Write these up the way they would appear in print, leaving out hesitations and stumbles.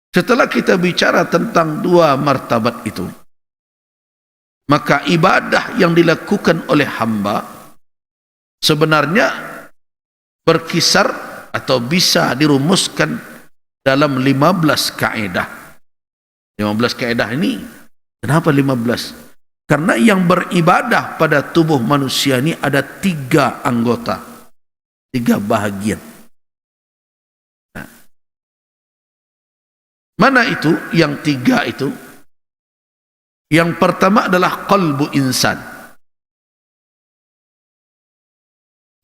Setelah kita bicara tentang dua martabat itu, maka ibadah yang dilakukan oleh hamba sebenarnya berkisar atau bisa dirumuskan dalam 15 kaedah. 15 kaedah ini, kenapa 15? Karena yang beribadah pada tubuh manusia ini ada 3 anggota, 3 bahagian. Nah, mana itu yang 3 itu? Yang pertama adalah qalbu insan.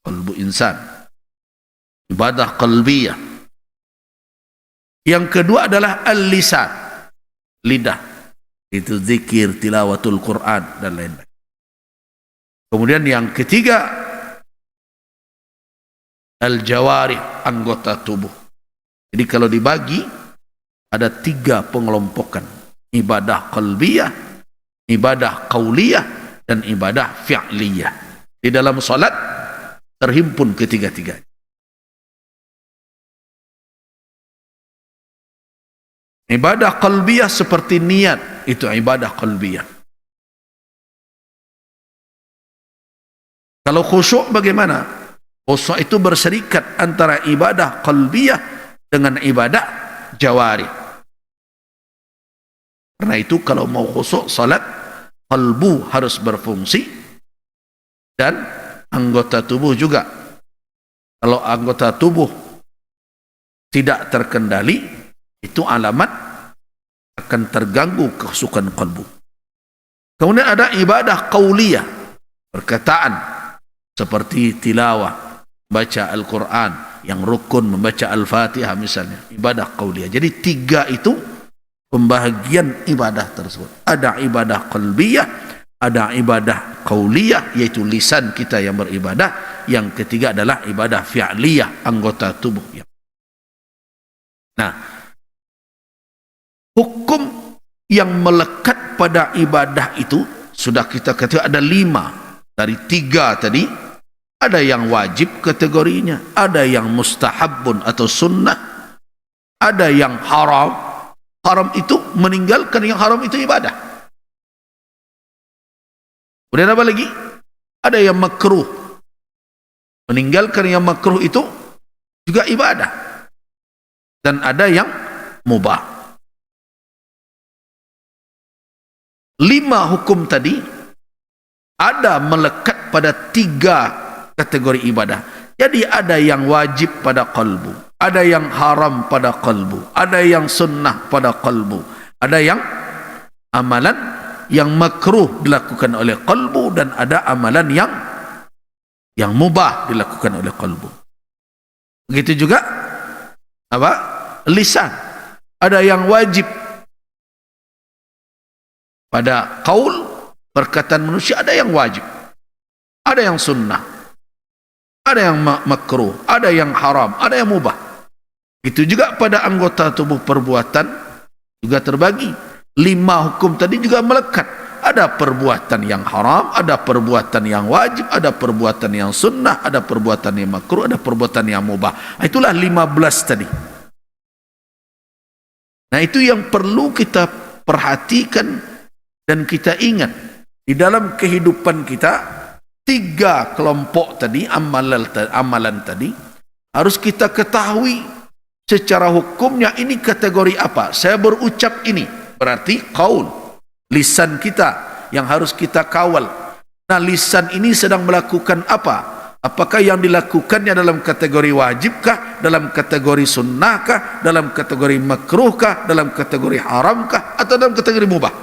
Qalbu insan, ibadah qalbiyah. Yang kedua adalah al-lisan, lidah, itu zikir, tilawatul Quran dan lain-lain. Kemudian yang ketiga al-jawarih, anggota tubuh. Jadi kalau dibagi ada 3 pengelompokan: ibadah qalbiyah, ibadah qauliyah, dan ibadah fi'liyah. Di dalam salat terhimpun ketiga-tiga. Ibadah qalbiyah seperti niat, itu ibadah qalbiyah. Kalau khusyuk bagaimana? Khusyuk itu berserikat antara ibadah qalbiyah dengan ibadah jawari. Karena itu kalau mau khusyuk salat, qalbu harus berfungsi dan anggota tubuh juga. Kalau anggota tubuh tidak terkendali, itu alamat akan terganggu kekhusyukan qalbu. Kemudian ada ibadah qauliyah, perkataan, seperti tilawah, baca Al-Quran, yang rukun membaca Al-Fatihah misalnya, ibadah qauliyah. Jadi 3 itu pembahagian ibadah tersebut. Ada ibadah qalbiyah, ada ibadah qauliyah, yaitu lisan kita yang beribadah. Yang ketiga adalah ibadah fi'liyah, anggota tubuh. Nah, hukum yang melekat pada ibadah itu sudah kita katakan ada 5. Dari 3 tadi, ada yang wajib kategorinya, ada yang mustahabun atau sunnah, ada yang haram. Haram itu meninggalkan yang haram itu ibadah. Kemudian apa lagi? Ada yang makruh. Meninggalkan yang makruh itu juga ibadah. Dan ada yang mubah. 5 hukum tadi ada melekat pada 3 kategori ibadah. Jadi ada yang wajib pada qalbu, ada yang haram pada qalbu, ada yang sunnah pada qalbu, ada yang amalan yang makruh dilakukan oleh qalbu, dan ada amalan yang mubah dilakukan oleh qalbu. Begitu juga apa? Lisan. Ada yang wajib pada qaul, perkataan manusia, ada yang wajib, ada yang sunnah, ada yang makruh, ada yang haram, ada yang mubah. Itu juga pada anggota tubuh perbuatan juga terbagi. 5 hukum tadi juga melekat. Ada perbuatan yang haram, ada perbuatan yang wajib, ada perbuatan yang sunnah, ada perbuatan yang makruh, ada perbuatan yang mubah. Itulah 15 tadi. Nah, itu yang perlu kita perhatikan dan kita ingat. Di dalam kehidupan kita, 3 kelompok tadi, amalan tadi, harus kita ketahui secara hukumnya ini kategori apa. Saya berucap ini, berarti qaul, lisan kita yang harus kita kawal. Nah, lisan ini sedang melakukan apa? Apakah yang dilakukannya dalam kategori wajibkah, dalam kategori sunnahkah, dalam kategori makruhkah, dalam kategori haramkah, atau dalam kategori mubah?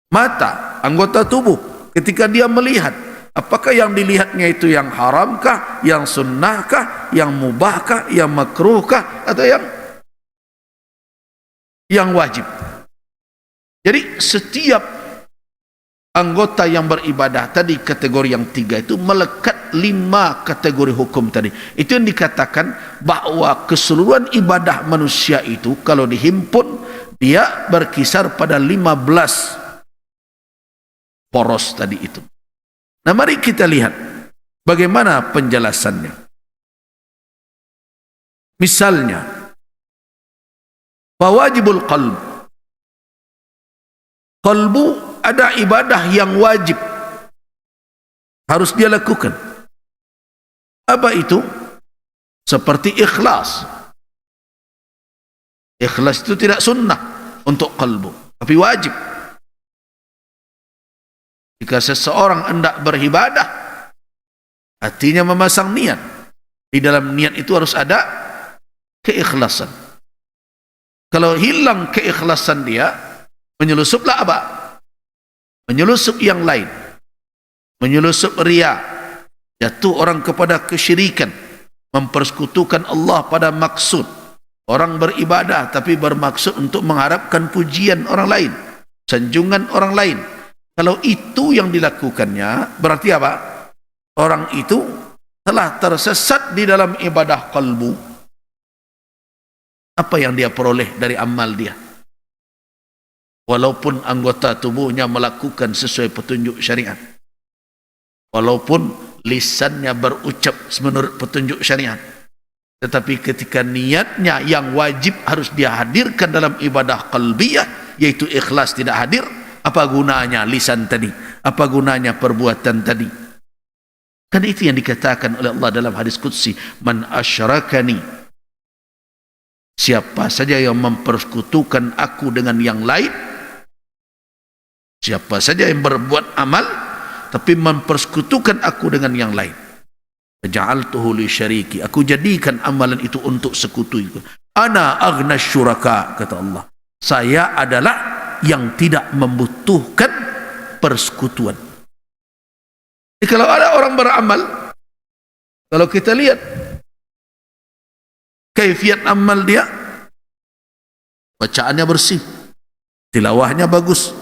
Mata, anggota tubuh, ketika dia melihat, apakah yang dilihatnya itu yang haramkah, yang sunnahkah, yang mubahkah, yang makruhkah, atau yang wajib? Jadi setiap anggota yang beribadah tadi, kategori yang 3 itu melekat 5 kategori hukum tadi. Itu yang dikatakan bahwa keseluruhan ibadah manusia itu kalau dihimpun, dia berkisar pada 15 poros tadi itu. Nah, mari kita lihat bagaimana penjelasannya. Misalnya, Fawajibul qalb. Qalbu ada ibadah yang wajib harus dia lakukan. Apa itu? Seperti ikhlas. Ikhlas itu tidak sunnah untuk qalbu, tapi wajib. Jika seseorang hendak beribadah, hatinya memasang niat. Di dalam niat itu harus ada keikhlasan. Kalau hilang keikhlasan dia, menyelusuplah apa? Menyelusup yang lain. Menyelusup riya. Jatuh orang kepada kesyirikan. Mempersekutukan Allah pada maksud. Orang beribadah tapi bermaksud untuk mengharapkan pujian orang lain. Sanjungan orang lain. Kalau itu yang dilakukannya, berarti apa? Orang itu telah tersesat di dalam ibadah qalbu. Apa yang dia peroleh dari amal dia? Walaupun anggota tubuhnya melakukan sesuai petunjuk syariat, walaupun lisannya berucap menurut petunjuk syariat, tetapi ketika niatnya yang wajib harus dia hadirkan dalam ibadah qalbiyah, yaitu ikhlas tidak hadir, apa gunanya lisan tadi? Apa gunanya perbuatan tadi? Kan itu yang dikatakan oleh Allah dalam hadis qudsi, man asyrakani, siapa saja yang mempersekutukan aku dengan yang lain, siapa saja yang berbuat amal tapi mempersekutukan aku dengan yang lain, ja'altuhu li syariki, aku jadikan amalan itu untuk sekutu itu. Ana aghna syuraka, kata Allah, saya adalah yang tidak membutuhkan persekutuan. Jadi kalau ada orang beramal, kalau kita lihat kaifiat amal dia, bacaannya bersih, tilawahnya bagus,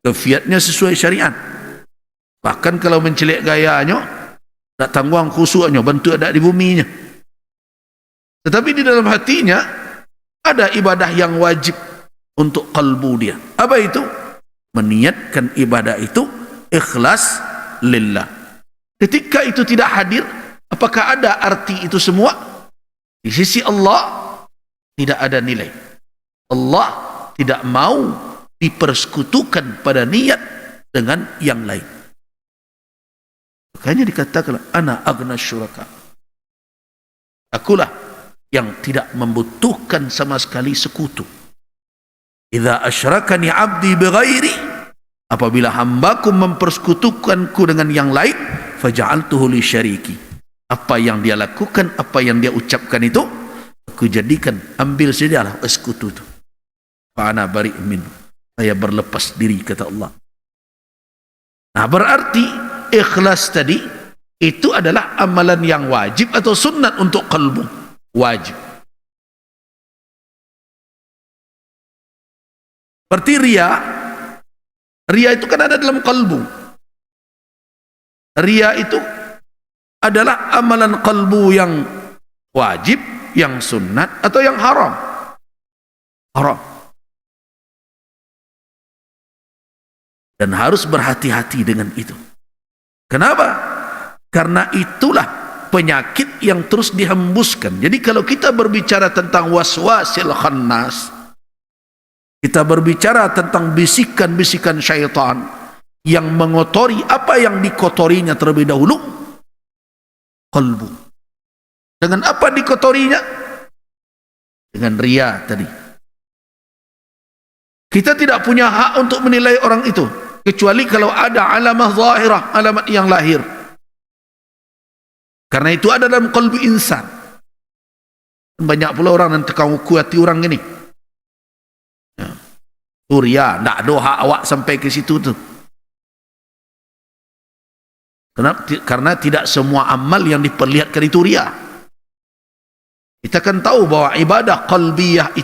kaifiatnya sesuai syariat. Bahkan kalau mencelik gayanya, tak tangguang khusyuknya, bentuk ada di buminya. Tetapi di dalam hatinya ada ibadah yang wajib untuk kalbu dia. Apa itu? Meniatkan ibadah itu ikhlas lillah. Ketika itu tidak hadir, apakah ada arti itu semua? Di sisi Allah tidak ada nilai. Allah tidak mau dipersekutukan pada niat dengan yang lain. Makanya dikatakan ana aghna syuraka, akulah yang tidak membutuhkan sama sekali sekutu. Idza asyrakani abdi bighairi, apabila hambaku mempersekutukanku dengan yang lain, faja'altuhu li syariki, apa yang dia lakukan, apa yang dia ucapkan itu aku jadikan, ambil sajalah sekutu itu. Fa ana bari' min, saya berlepas diri, kata Allah. Nah, berarti ikhlas tadi itu adalah amalan yang wajib atau sunnat untuk qalbu? Wajib. Seperti riya. Riya itu kan ada dalam qalbu. Riya itu adalah amalan qalbu yang wajib, yang sunnat, atau yang haram. Haram. Dan harus berhati-hati dengan itu. Kenapa? Karena itulah penyakit yang terus dihembuskan. Jadi kalau kita berbicara tentang waswasil khannas, kita berbicara tentang bisikan-bisikan syaitan yang mengotori, apa yang dikotorinya terlebih dahulu? Qalbu. Dengan apa dikotorinya? Dengan riya tadi. Kita tidak punya hak untuk menilai orang itu, kecuali kalau ada alamah zahirah, alamat yang lahir. Karena itu ada dalam qalbu insan. Banyak pula orang yang tekan hati orang ini. Riya, tak ada hak awak sampai ke situ tu. Karena tidak semua amal yang diperlihatkan itu riya. Kita kan tahu bahwa ibadah qalbiyah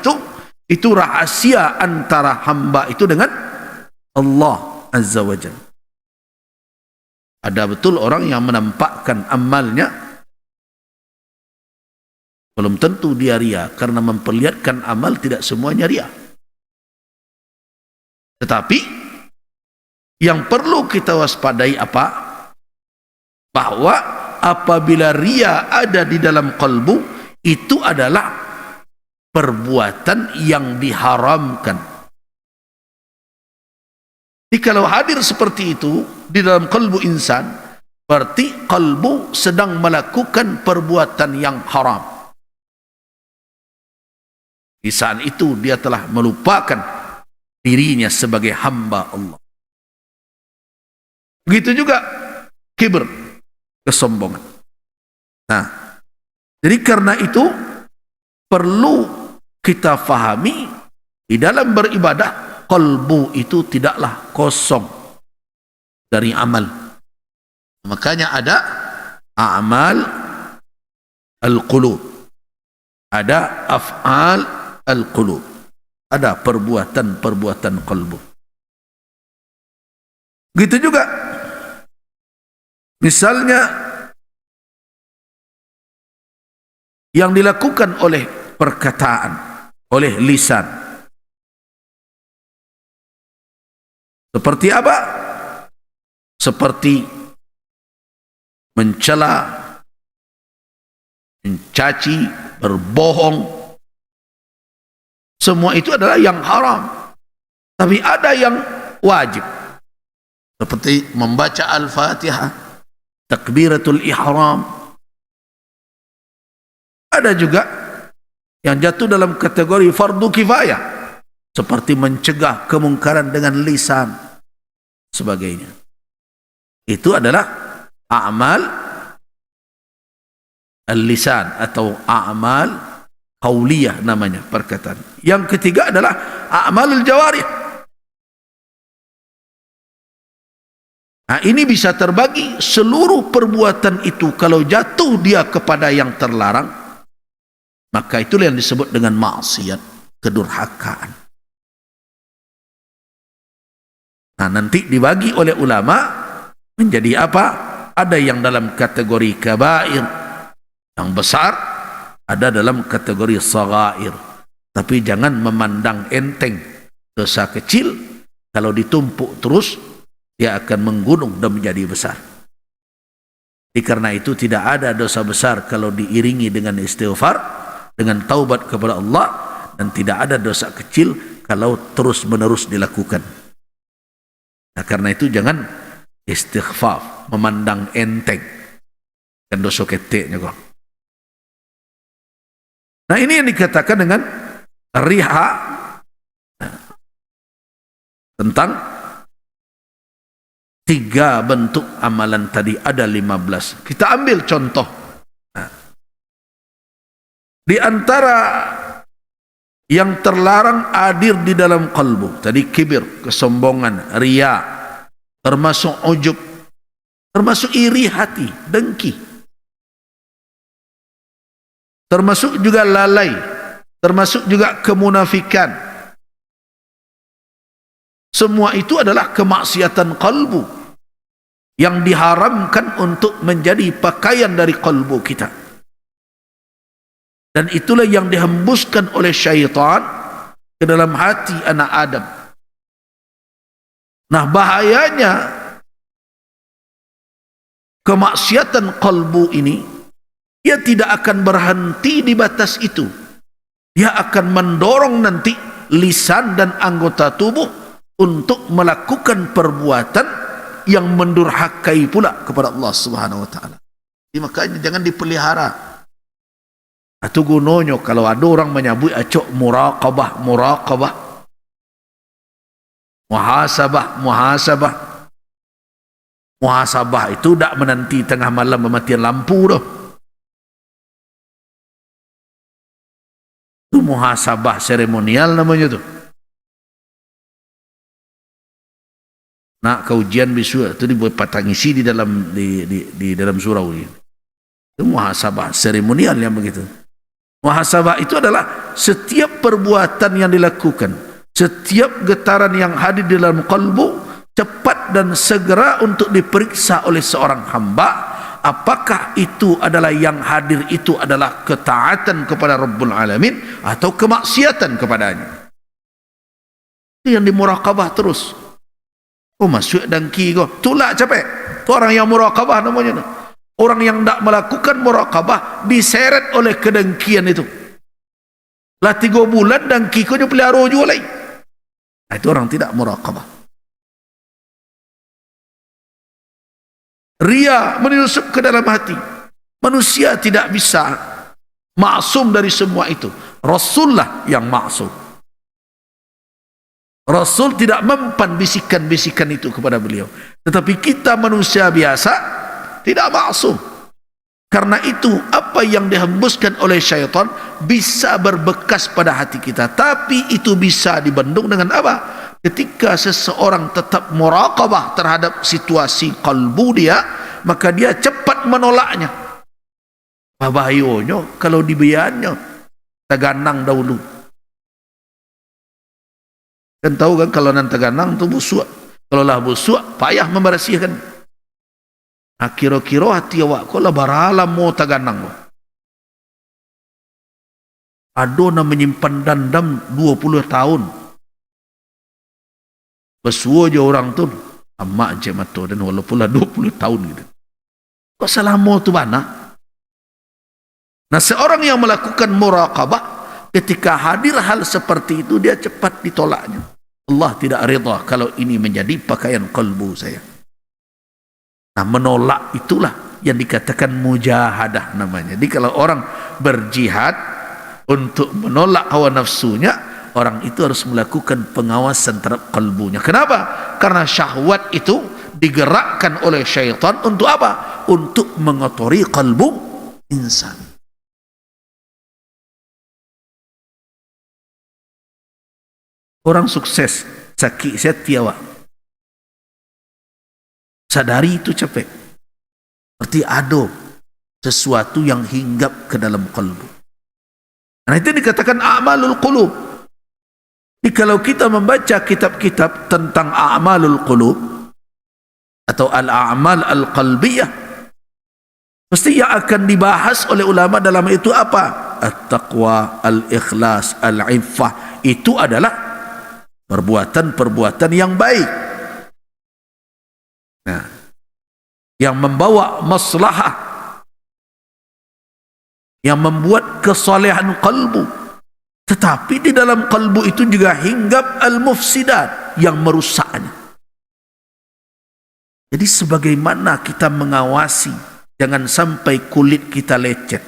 itu rahasia antara hamba itu dengan Allah Azza wa Jalla. Ada betul orang yang menampakkan amalnya, belum tentu dia riya, karena memperlihatkan amal tidak semuanya riya. Tetapi yang perlu kita waspadai apa? Bahwa apabila riya ada di dalam qalbu, itu adalah perbuatan yang diharamkan. Jadi kalau hadir seperti itu di dalam kalbu insan, berarti kalbu sedang melakukan perbuatan yang haram. Di saat itu dia telah melupakan dirinya sebagai hamba Allah. Begitu juga kibr, kesombongan. Nah, jadi karena itu perlu kita fahami di dalam beribadah, kalbu itu tidaklah kosong dari amal. Makanya ada a'mal al-qulub, ada af'al al-qulub, ada perbuatan-perbuatan kalbu. Begitu juga misalnya yang dilakukan oleh perkataan, oleh lisan. Seperti apa? Seperti mencela, mencaci, berbohong. Semua itu adalah yang haram. Tapi ada yang wajib. Seperti membaca Al-Fatihah, takbiratul ihram. Ada juga yang jatuh dalam kategori fardu kifayah, seperti mencegah kemungkaran dengan lisan sebagainya. Itu adalah a'mal al-lisan atau a'mal qauliyah namanya, perkataan. Yang ketiga adalah a'malul jawarih. Nah, ini bisa terbagi seluruh perbuatan itu. Kalau jatuh dia kepada yang terlarang, maka itulah yang disebut dengan maksiat, kedurhakaan. Nah, nanti dibagi oleh ulama menjadi apa? Ada yang dalam kategori kabair, yang besar, ada dalam kategori shaghair. Tapi jangan memandang enteng dosa kecil. Kalau ditumpuk terus, dia akan menggunung dan menjadi besar. Karena itu tidak ada dosa besar kalau diiringi dengan istighfar, dengan taubat kepada Allah, dan tidak ada dosa kecil kalau terus menerus dilakukan. Nah, karena itu jangan istighfar, memandang enteng dan dosa keteknya kok. Nah, ini yang dikatakan dengan riha, tentang 3 bentuk amalan tadi. Ada 15. Kita ambil contoh. Di antara yang terlarang hadir di dalam kalbu tadi kibir, kesombongan, riya, termasuk ujub, termasuk iri hati, dengki, termasuk juga lalai, termasuk juga kemunafikan. Semua itu adalah kemaksiatan kalbu yang diharamkan untuk menjadi pakaian dari kalbu kita. Dan itulah yang dihembuskan oleh syaitan ke dalam hati anak Adam. Nah, bahayanya kemaksiatan kalbu ini, dia tidak akan berhenti di batas itu. Dia akan mendorong nanti lisan dan anggota tubuh untuk melakukan perbuatan yang mendurhakai pula kepada Allah Subhanahu wa taala. Jadi makanya jangan dipelihara. Atau gunanya kalau ada orang menyebut acok muraqabah, muhasabah. Muhasabah itu tak menanti tengah malam mematikan lampu dah. Itu muhasabah seremonial namanya tu. Nak kaujian bisu itu dibuat patangisi di dalam surau ini. Itu muhasabah seremonial yang begitu. Muhasabah itu adalah setiap perbuatan yang dilakukan, setiap getaran yang hadir di dalam kalbu, cepat dan segera untuk diperiksa oleh seorang hamba, apakah itu adalah yang hadir itu adalah ketaatan kepada Rabbul Alamin atau kemaksiatan kepadanya. Itu yang dimuraqabah terus. Oh, masuk dengki kau. Itulah capek. Itu orang yang muraqabah namanya. Orang yang tak melakukan muraqabah diseret oleh kedengkian itu. Lah 3 bulan dan kiko nyo pelihara juga lain. Nah, itu orang tidak muraqabah. Ria menyusup ke dalam hati. Manusia tidak bisa maksum dari semua itu. Rasulullah yang maksum. Rasul tidak mempan bisikan-bisikan itu kepada beliau. Tetapi kita manusia biasa tidak maksum. Karena itu apa yang dihembuskan oleh syaitan bisa berbekas pada hati kita. Tapi itu bisa dibendung dengan apa? Ketika seseorang tetap muraqabah terhadap situasi kalbu dia, maka dia cepat menolaknya. Bahayanya kalau dibiarnya taganang dahulu. Kan tahu kan kalau nanti taganang tu busuk. Kalau lah busuk payah membersihkan. Nah, kira-kira hati awak kau lah baralam mau taganang. Ada nak menyimpan dendam 20 tahun. Bersua je orang tu. Amak je mata dan walaupun lah 20 tahun gitu. Kau selama tu mana? Nah, seorang yang melakukan muraqabah ketika hadir hal seperti itu dia cepat ditolaknya. Allah tidak rida kalau ini menjadi pakaian kalbu saya. Nah, menolak itulah yang dikatakan mujahadah namanya. Jadi kalau orang berjihad untuk menolak hawa nafsunya, orang itu harus melakukan pengawasan terhadap kalbunya. Kenapa? Karena syahwat itu digerakkan oleh syaitan untuk apa? Untuk mengotori kalbu insan. Orang sukses, sakit setiawa. Sadari itu capek. Seperti ada sesuatu yang hinggap ke dalam kalbu. Nah, itu dikatakan a'malul qulub. Jadi kalau kita membaca kitab-kitab tentang a'malul qulub atau al-a'mal al-qalbiyah, mesti yang akan dibahas oleh ulama dalam itu apa? At-taqwa, al-ikhlas, al-iffah. Itu adalah perbuatan-perbuatan yang baik. Nah, yang membawa maslahah, yang membuat kesalehan kalbu. Tetapi di dalam kalbu itu juga hinggap al-mufsidat yang merusaknya. Jadi sebagaimana kita mengawasi jangan sampai kulit kita lecet,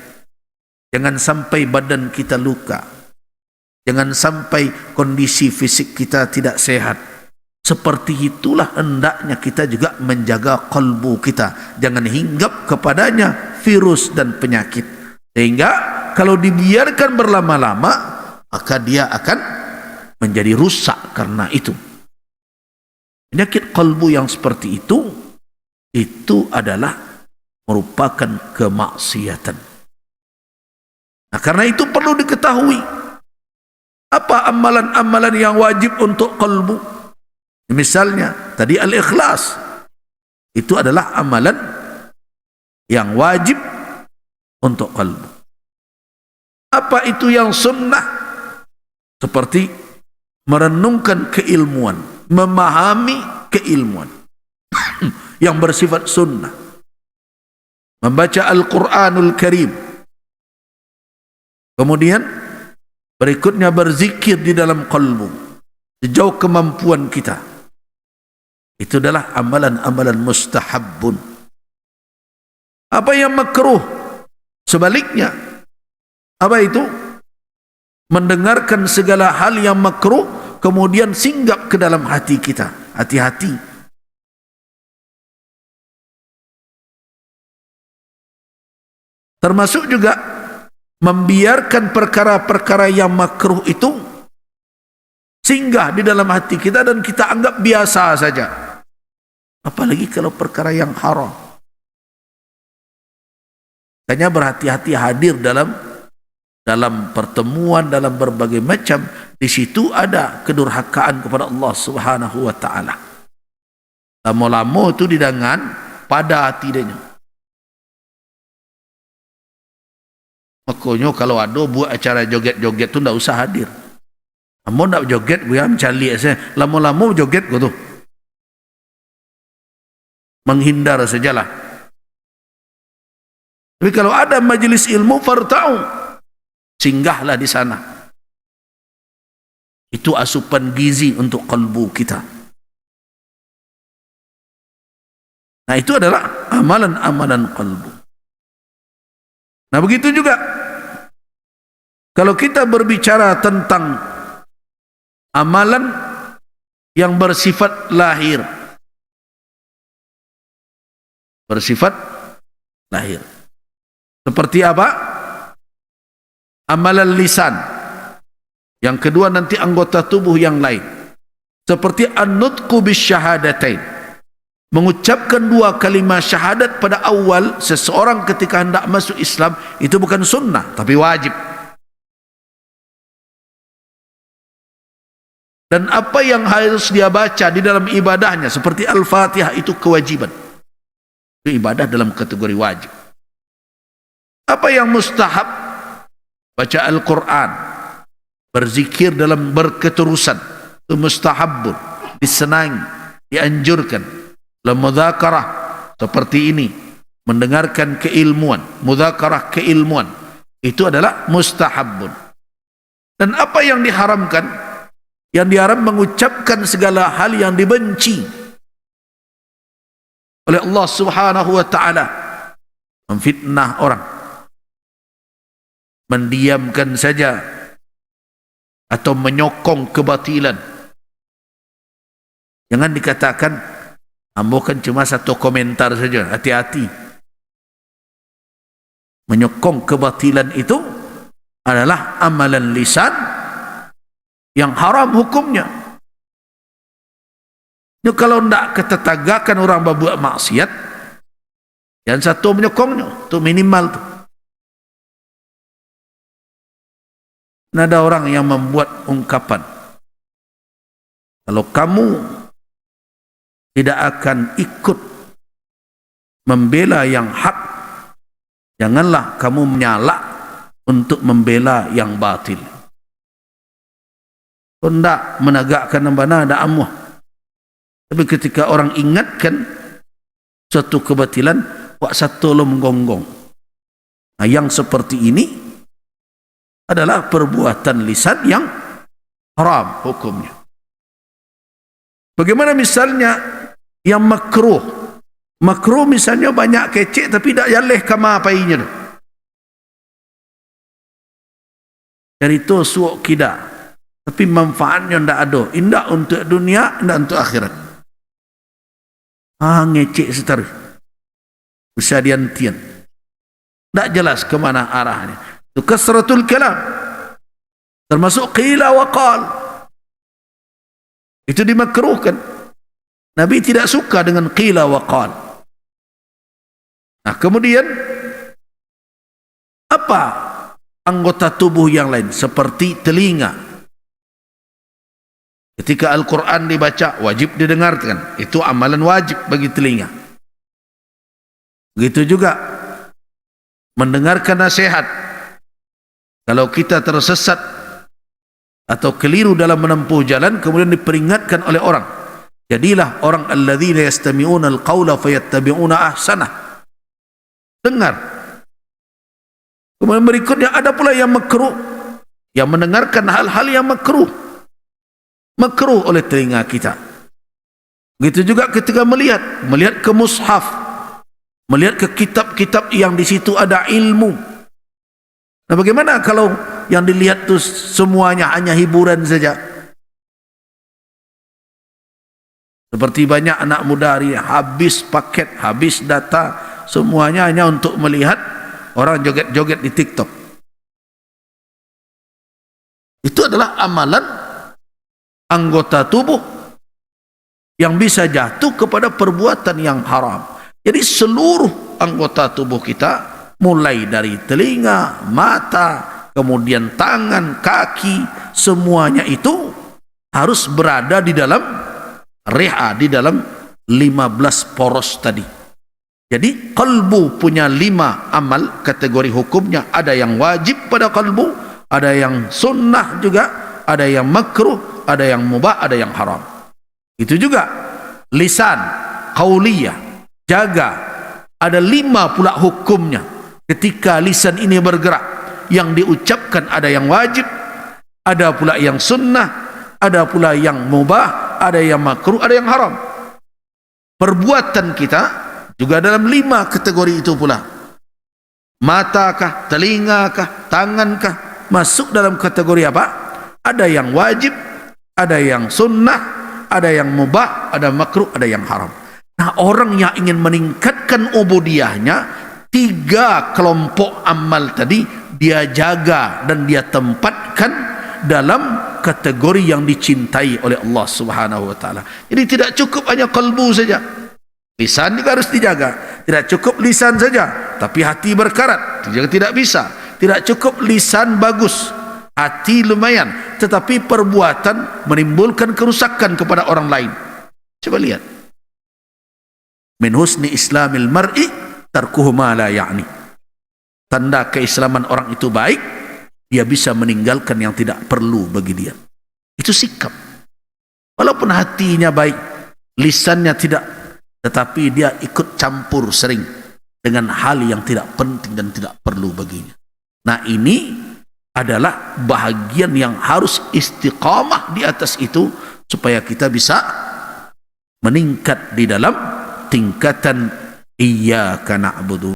jangan sampai badan kita luka, jangan sampai kondisi fisik kita tidak sehat. Seperti itulah hendaknya kita juga menjaga kalbu kita. Jangan hinggap kepadanya virus dan penyakit. Sehingga kalau dibiarkan berlama-lama, maka dia akan menjadi rusak karena itu. Penyakit kalbu yang seperti itu adalah merupakan kemaksiatan. Nah, karena itu perlu diketahui apa amalan-amalan yang wajib untuk kalbu. Misalnya tadi al-ikhlas itu adalah amalan yang wajib untuk kalbu. Apa itu yang sunnah? Seperti merenungkan keilmuan, memahami keilmuan yang bersifat sunnah, membaca Al-Quranul Karim, kemudian berikutnya berzikir di dalam kalbu sejauh kemampuan kita. Itu adalah amalan-amalan mustahabbun. Apa yang makruh? Sebaliknya, apa itu? Mendengarkan segala hal yang makruh kemudian singgap ke dalam hati kita. Hati-hati. Termasuk juga membiarkan perkara-perkara yang makruh itu singgah di dalam hati kita dan kita anggap biasa saja. Apalagi kalau perkara yang haram. Makanya berhati-hati hadir dalam pertemuan, dalam berbagai macam. Di situ ada kedurhakaan kepada Allah Subhanahu wa ta'ala. Lama-lama itu didangan pada hati dia. Makanya kalau ada buat acara joget-joget tu tidak usah hadir. Kamu nak joget, gue mencari saya. Lama-lama joget gue tu. Menghindar sajalah. Tapi kalau ada majlis ilmu, farta'u, singgahlah di sana. Itu asupan gizi untuk kalbu kita. Nah, itu adalah amalan-amalan kalbu. Nah, begitu juga kalau kita berbicara tentang amalan yang bersifat lahir. Bersifat lahir. Seperti apa? Amalan lisan. Yang kedua nanti anggota tubuh yang lain. Seperti an-nutqu bisyahadatain. Mengucapkan dua kalimat syahadat pada awal seseorang ketika hendak masuk Islam, itu bukan sunnah tapi wajib. Dan apa yang harus dia baca di dalam ibadahnya seperti Al-Fatihah itu kewajiban. Itu ibadah dalam kategori wajib. Apa yang mustahab? Baca Al-Quran, berzikir dalam berketerusan, itu mustahabun, disenangi, dianjurkan. Mudzakarah seperti ini, mendengarkan keilmuan, mudzakarah keilmuan, itu adalah mustahabun. Dan apa yang diharamkan? Yang diharam mengucapkan segala hal yang dibenci oleh Allah Subhanahu wa taala, memfitnah orang, mendiamkan saja atau menyokong kebatilan. Jangan dikatakan ambo kan cuma satu komentar saja, hati-hati. Menyokong kebatilan itu adalah amalan lisan yang haram hukumnya. Jadi kalau tidak ketetagakan orang berbuat maksiat, yang satu menyokongnya, itu minimal tu. Ada orang yang membuat ungkapan, kalau kamu tidak akan ikut membela yang hak, janganlah kamu menyalak untuk membela yang batil. Hendak menegakkan mana ada amuh. Tapi ketika orang ingatkan suatu kebatilan, wak satu lo menggonggong. Nah, yang seperti ini adalah perbuatan lisan yang haram hukumnya. Bagaimana misalnya yang makruh? Makruh misalnya banyak kecek tapi tak jaleh kama apainya. Dari itu suuk kida. Tapi manfaatnya tidak ada. Indah untuk dunia, indah untuk akhirat. Ngecek setara. Bisa diantian. Tak jelas ke mana arahnya. Itu kasratul kalam. Termasuk qila wa qal. Itu dimakruhkan. Nabi tidak suka dengan qila wa qal. Nah, kemudian apa anggota tubuh yang lain seperti telinga? Ketika Al-Quran dibaca, wajib didengarkan. Itu amalan wajib bagi telinga. Begitu juga mendengarkan nasihat. Kalau kita tersesat atau keliru dalam menempuh jalan, kemudian diperingatkan oleh orang, jadilah orang alladzina yastami'una al-qawla fayattabi'una ahsanah. Dengar. Kemudian berikutnya ada pula yang makruh, yang mendengarkan hal-hal yang makruh oleh telinga kita. Begitu juga ketika melihat ke mushaf, melihat ke kitab-kitab yang di situ ada ilmu. Nah, bagaimana kalau yang dilihat itu semuanya hanya hiburan saja? Seperti banyak anak muda hari habis paket, habis data, semuanya hanya untuk melihat orang joget-joget di TikTok. Itu adalah amalan anggota tubuh yang bisa jatuh kepada perbuatan yang haram. Jadi seluruh anggota tubuh kita, mulai dari telinga, mata, kemudian tangan, kaki, semuanya itu harus berada di dalam reha, di dalam 15 poros tadi. Jadi kalbu punya 5 amal kategori hukumnya. Ada yang wajib pada kalbu, ada yang sunnah juga, ada yang makruh, ada yang mubah, ada yang haram. Itu juga lisan, qauliyah, jaga. Ada 5 pula hukumnya. Ketika lisan ini bergerak, yang diucapkan ada yang wajib, ada pula yang sunnah, ada pula yang mubah, ada yang makruh, ada yang haram. Perbuatan kita juga dalam 5 kategori itu pula. Matakah, telingakah, tangankah, masuk dalam kategori apa? Ada yang wajib, ada yang sunnah, ada yang mubah, ada makruh, ada yang haram. Nah, orang yang ingin meningkatkan ubudiyahnya, 3 kelompok amal tadi dia jaga dan dia tempatkan dalam kategori yang dicintai oleh Allah Subhanahu wa taala. Jadi tidak cukup hanya kalbu saja. Lisan juga harus dijaga. Tidak cukup lisan saja, tapi hati berkarat. Juga tidak bisa. Tidak cukup lisan bagus, hati lumayan, tetapi perbuatan menimbulkan kerusakan kepada orang lain. Coba lihat. Min husni islamil mar'i tarkuhu ma la ya'ni. Tanda keislaman orang itu baik, dia bisa meninggalkan yang tidak perlu bagi dia. Itu sikap. Walaupun hatinya baik, lisannya tidak, tetapi dia ikut campur sering dengan hal yang tidak penting dan tidak perlu baginya. Nah, ini adalah bahagian yang harus istiqamah di atas itu supaya kita bisa meningkat di dalam tingkatan iyyaka na'budu